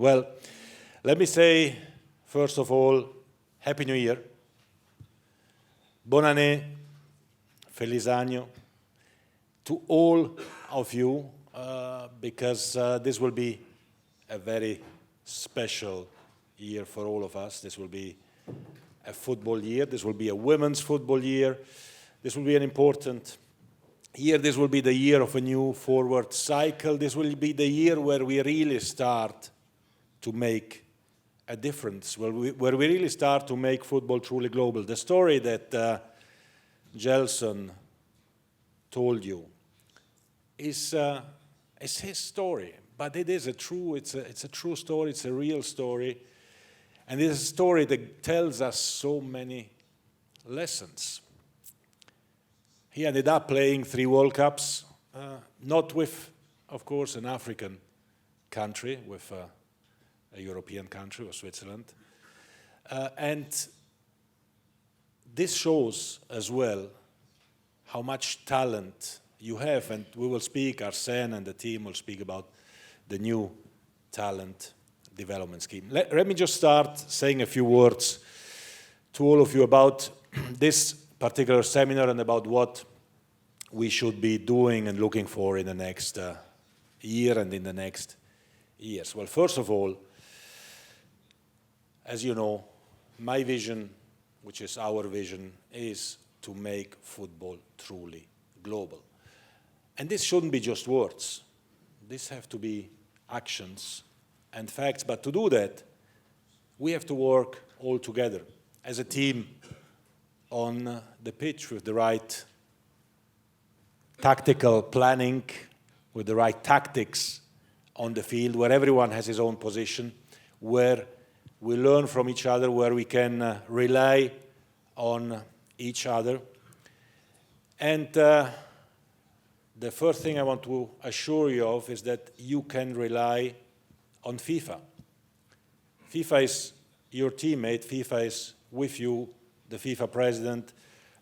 Well, let me say, first of all, Happy New Year, Bonne année, Feliz Año, to all of you, because this will be a very special year for all of us. This will be a football year. This will be a women's football year. This will be an important year. This will be the year of a new forward cycle. This will be the year where we really start to make a difference, where we really start to make football truly global. The story that Gelson told you is his story, but it is it's a true story, it's a real story, and it's a story that tells us so many lessons. He ended up playing 3 World Cups, not with, of course, an African country, with a European country, or Switzerland. And this shows as well how much talent you have, and we will speak, Arsène and the team will speak about the new talent development scheme. Let me just start saying a few words to all of you about this particular seminar and about what we should be doing and looking for in the next year and in the next years. Well, first of all, as you know, my vision, which is our vision, is to make football truly global. And this shouldn't be just words. These have to be actions and facts. But to do that, we have to work all together as a team on the pitch with the right tactical planning, with the right tactics on the field, where everyone has his own position, where we learn from each other, where we can rely on each other. And the first thing I want to assure you of is that you can rely on FIFA. FIFA is your teammate, FIFA is with you, the FIFA president,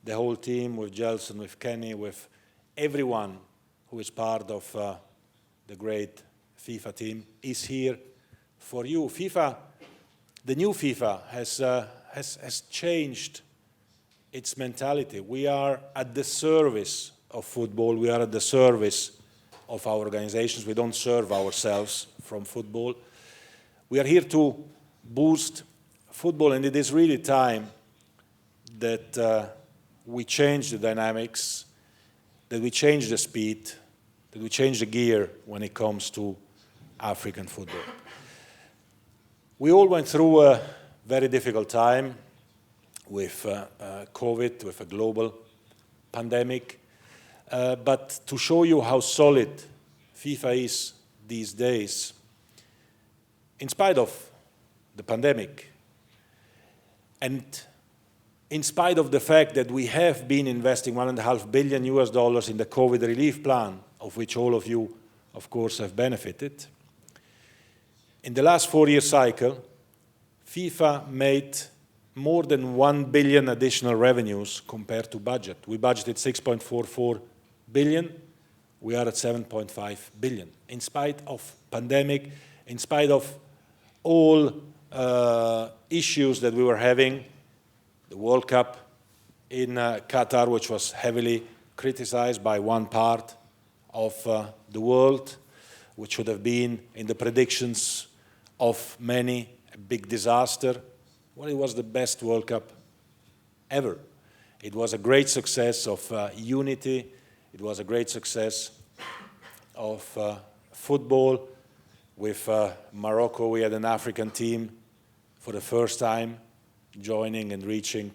the whole team, with Gelson, with Kenny, with everyone who is part of the great FIFA team is here for you. FIFA, the new FIFA, has changed its mentality. We are at the service of football. We are at the service of our organizations. We don't serve ourselves from football. We are here to boost football, and it is really time that we change the dynamics, that we change the speed, that we change the gear when it comes to African football. We all went through a very difficult time with COVID, with a global pandemic. But to show you how solid FIFA is these days, in spite of the pandemic, and in spite of the fact that we have been investing $1.5 billion in the COVID relief plan, of which all of you, of course, have benefited, in the last 4-year cycle, FIFA made more than 1 billion additional revenues compared to budget. We budgeted 6.44 billion. We are at 7.5 billion. In spite of pandemic, in spite of all issues that we were having, the World Cup in Qatar, which was heavily criticized by one part of the world, which should have been in the predictions of many a big disaster. Well, it was the best World Cup ever. It was a great success of unity. It was a great success of football. With Morocco, we had an African team for the first time joining and reaching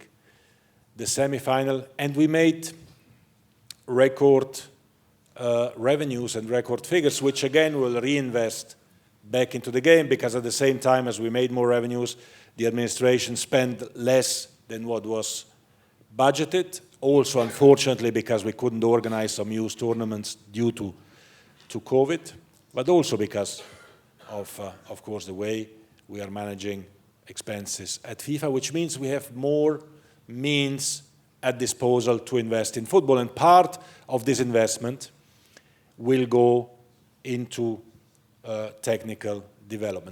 the semi-final. And we made record revenues and record figures, which again will reinvest back into the game, because at the same time as we made more revenues, the administration spent less than what was budgeted. Also, unfortunately, because we couldn't organize some youth tournaments due to COVID, but also because of course, the way we are managing expenses at FIFA, which means we have more means at disposal to invest in football. And part of this investment will go into technical development.